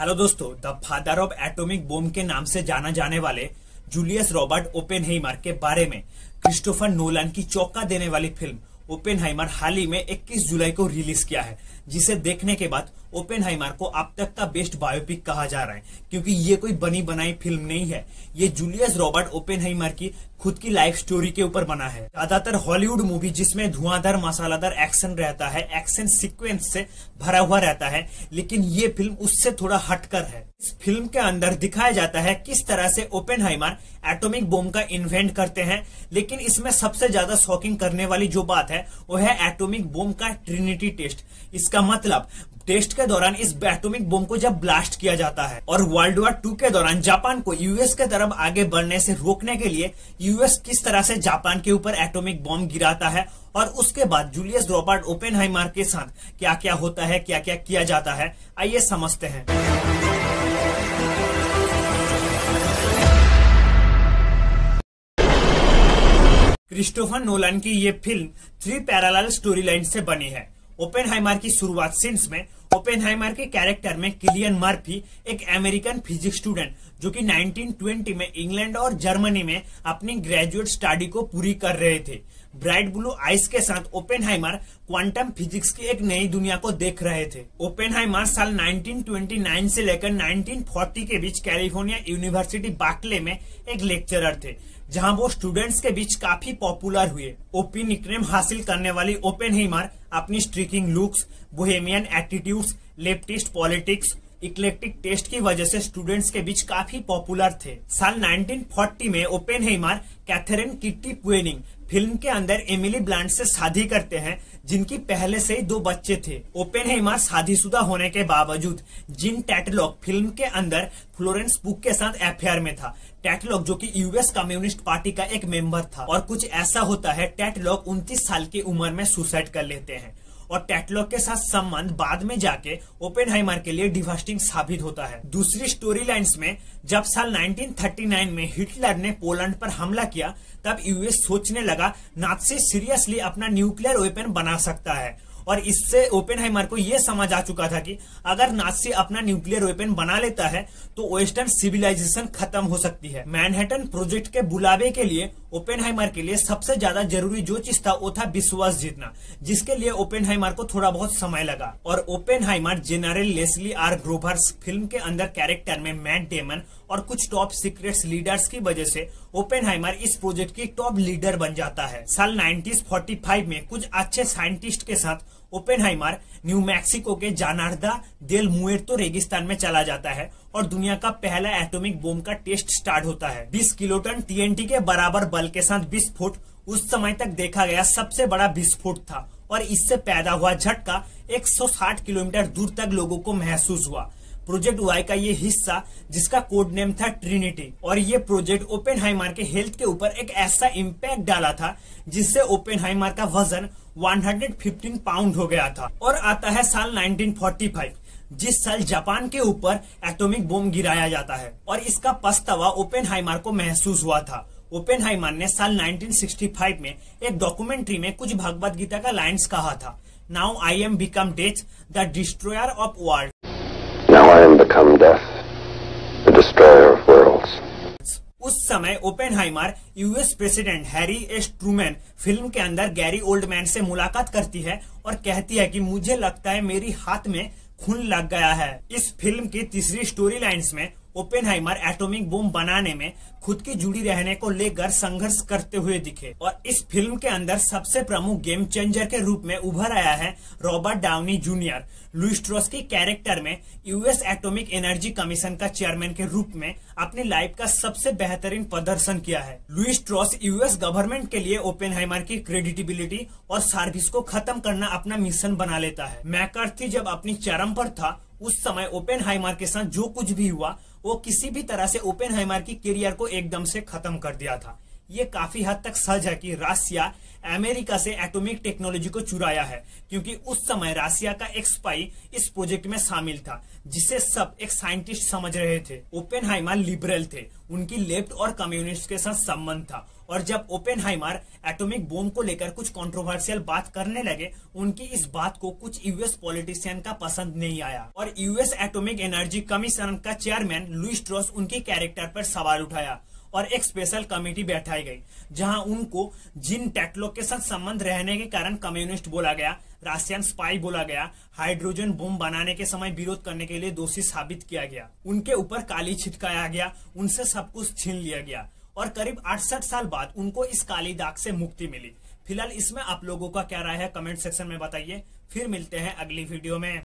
Hello दोस्तों, the father of atomic bomb के नाम से जाना जाने वाले जूलियस रॉबर्ट ओपेनहाइमर के बारे में क्रिस्टोफर नोलन की चौंका देने वाली फिल्म ओपेनहाइमर हाल ही में 21 जुलाई को रिलीज किया है, जिसे देखने के बाद ओपेनहाइमर को अब तक का बेस्ट बायोपिक कहा जा रहा है, क्योंकि ये कोई बनी बनाई फिल्म नहीं है। ये जूलियस रॉबर्ट ओपेनहाइमर की खुद की लाइफ स्टोरी के ऊपर बना है। ज्यादातर हॉलीवुड मूवी जिसमें धुआंधार मसालादार एक्शन रहता है, एक्शन सीक्वेंस से भरा हुआ रहता है, लेकिन ये फिल्म उससे थोड़ा हटकर है। इस फिल्म के अंदर दिखाया जाता है किस तरह से ओपेनहाइमर एटॉमिक बॉम्ब का इन्वेंट करते हैं, लेकिन इसमें सबसे ज्यादा शॉकिंग करने वाली जो बात है वो है एटॉमिक बॉम्ब का ट्रिनिटी टेस्ट। इसका मतलब टेस्ट के दौरान इस एटॉमिक बॉम्ब को जब ब्लास्ट किया जाता है और वर्ल्ड वॉर 2 के दौरान जापान को यूएस के तरफ आगे बढ़ने से रोकने के लिए यूएस किस तरह से जापान के ऊपर एटॉमिक बॉम्ब गिराता है, और उसके बाद जूलियस रॉबर्ट ओपेनहाइमर के साथ क्या क्या होता है, क्या क्या किया जाता है, आइए समझते हैं। क्रिस्टोफर नोलन की ये फिल्म 3 पैरेलल स्टोरी लाइन से बनी है। ओपेनहाइमर की शुरुआत सीन्स में ओपेनहाइमर के कैरेक्टर में किलियन मर्फी एक अमेरिकन फिजिक्स स्टूडेंट जो कि 1920 में इंग्लैंड और जर्मनी में अपनी ग्रेजुएट स्टडी को पूरी कर रहे थे। ब्राइट ब्लू आइज के साथ ओपेनहाइमर क्वांटम फिजिक्स की एक नई दुनिया को देख रहे थे। ओपेनहाइमर साल 1929 से लेकर 1940 के बीच कैलिफोर्निया यूनिवर्सिटी बार्कले में एक लेक्चरर थे, जहां वो स्टूडेंट्स के बीच काफी पॉपुलर हुए। ओपी निकनेम हासिल करने वाली ओपेनहाइमर अपनी striking looks, bohemian attitudes, leftist politics, eclectic taste की वजह से स्टूडेंट्स के बीच काफी पॉपुलर थे। साल 1940 में ओपेनहाइमर कैथरीन किट्टी पुएनिंग फिल्म के अंदर एमिली ब्लंट से शादी करते हैं, जिनकी पहले से ही 2 बच्चे थे। ओपेनहाइमर शादीशुदा होने के बावजूद जीन टैटलॉक फिल्म के अंदर फ्लोरेंस पुग के साथ अफेयर में था। टैटलॉक जो कि यूएस कम्युनिस्ट पार्टी का एक मेंबर था, और कुछ ऐसा होता है टैटलॉक 29 साल की उम्र में सुसाइड कर लेते हैं, और टैटलॉक के साथ संबंध बाद में जाके ओपेनहाइमर के लिए डिवास्टिंग साबित होता है। दूसरी स्टोरी लाइन्स में जब साल 1939 में हिटलर ने पोलैंड पर हमला किया, तब यूएस सोचने लगा नाज़ी सीरियसली अपना न्यूक्लियर वेपन बना सकता है, और इससे ओपेनहाइमर को यह समझ आ चुका था कि अगर नाज़ी अपना न्यूक्लियर वेपन बना लेता है तो वेस्टर्न सिविलाइजेशन खत्म हो सकती है। मैनहट्टन प्रोजेक्ट के बुलावे के लिए ओपेनहाइमर के लिए सबसे ज्यादा जरूरी जो चीज था वो था विश्वास जीतना, जिसके लिए ओपेनहाइमर को थोड़ा बहुत समय लगा। और Oppenheimer General Leslie R Groves film के अंदर कैरेक्टर में मैट डेमन और कुछ टॉप सीक्रेट्स लीडर्स की वजह से ओपेनहाइमर इस प्रोजेक्ट की टॉप लीडर बन जाता है। साल 1945 में कुछ अच्छे साइंटिस्ट के साथ ओपेनहाइमर न्यू मैक्सिको के जानार्दा देल मुएर्तो रेगिस्तान में चला जाता है और दुनिया का पहला एटॉमिक बॉम्ब का टेस्ट स्टार्ट होता है। 20 किलोटन टीएनटी के बराबर बल के साथ विस्फोट उस समय तक देखा गया सबसे बड़ा विस्फोट था, और इससे पैदा हुआ झटका 160 किलोमीटर दूर तक लोगों को महसूस हुआ। प्रोजेक्ट वाई का ये हिस्सा, जिसका कोड नेम था ट्रिनिटी, और ये प्रोजेक्ट ओपेनहाइमर के हेल्थ के ऊपर एक ऐसा इम्पैक्ट डाला था जिससे ओपेनहाइमर का वजन 115 पाउंड हो गया था। और आता है साल 1945, जिस साल जापान के ऊपर एटॉमिक बॉम्ब गिराया जाता है, और इसका पछतावा ओपेनहाइमर को महसूस हुआ था। ओपेनहाइमर ने साल 1965 में एक डॉक्यूमेंट्री में कुछ भगवद गीता का लाइन्स कहा था, now I am become death the destroyer of world. Now I am become death, the destroyer of worlds. उस समय Oppenheimer US president Harry S Trueman film के अंदर गैरी ओल्डमैन से मुलाकात करती है और कहती है कि मुझे लगता है मेरी हाथ में खून लग गया है। इस फिल्म की तीसरी स्टोरी लाइन्स में ओपेनहाइमर एटॉमिक बॉम्ब बनाने में खुद की जुड़ी रहने को लेकर संघर्ष करते हुए दिखे, और इस फिल्म के अंदर सबसे प्रमुख गेम चेंजर के रूप में उभर आया है Robert Downey Junior. Louis Strauss की कैरेक्टर में यूएस एटॉमिक एनर्जी कमीशन का चेयरमैन के रूप में अपनी लाइफ का सबसे बेहतरीन प्रदर्शन किया है। लुई स्ट्रॉस यूएस गवर्नमेंट के लिए ओपेनहाइमर की क्रेडिटेबिलिटी और सर्विस को खत्म करना अपना मिशन बना लेता है। मैकार्थी जब अपनी चरम पर था, उस समय ओपेनहाइमर के साथ जो कुछ भी हुआ वो किसी भी तरह से ओपेनहाइमर की करियर को एकदम से खत्म कर दिया था। ये काफी हद तक सच है कि रसिया अमेरिका से एटॉमिक टेक्नोलॉजी को चुराया है, क्योंकि उस समय रसिया का एक स्पाई इस प्रोजेक्ट में शामिल था जिसे सब एक साइंटिस्ट समझ रहे थे। ओपेनहाइमर लिबरल थे, उनकी लेफ्ट और कम्युनिस्ट के साथ संबंध था, और जब ओपेनहाइमर एटॉमिक बॉम्ब को लेकर कुछ कंट्रोवर्शियल बात करने लगे, उनकी इस बात को कुछ यूएस पॉलिटिशियन का पसंद नहीं आया और यूएस एटॉमिक एनर्जी कमीशन का चेयरमैन लुईस स्ट्रॉस उनके कैरेक्टर पर सवाल उठाया और एक स्पेशल कमेटी बैठाई गई जहां उनको जिन टेक्लो के साथ संबंध रहने के कारण कम्युनिस्ट बोला गया, रशियन स्पाई बोला गया, हाइड्रोजन बम बनाने के समय विरोध करने के लिए दोषी साबित किया गया, उनके ऊपर काली छिटकाया गया, उनसे सब कुछ छीन लिया गया और करीब 68 साल बाद उनको इस काली दाग से मुक्ति मिली। फिलहाल इसमें आप लोगों का क्या राय है कमेंट सेक्शन में बताइए। फिर मिलते हैं अगली वीडियो में।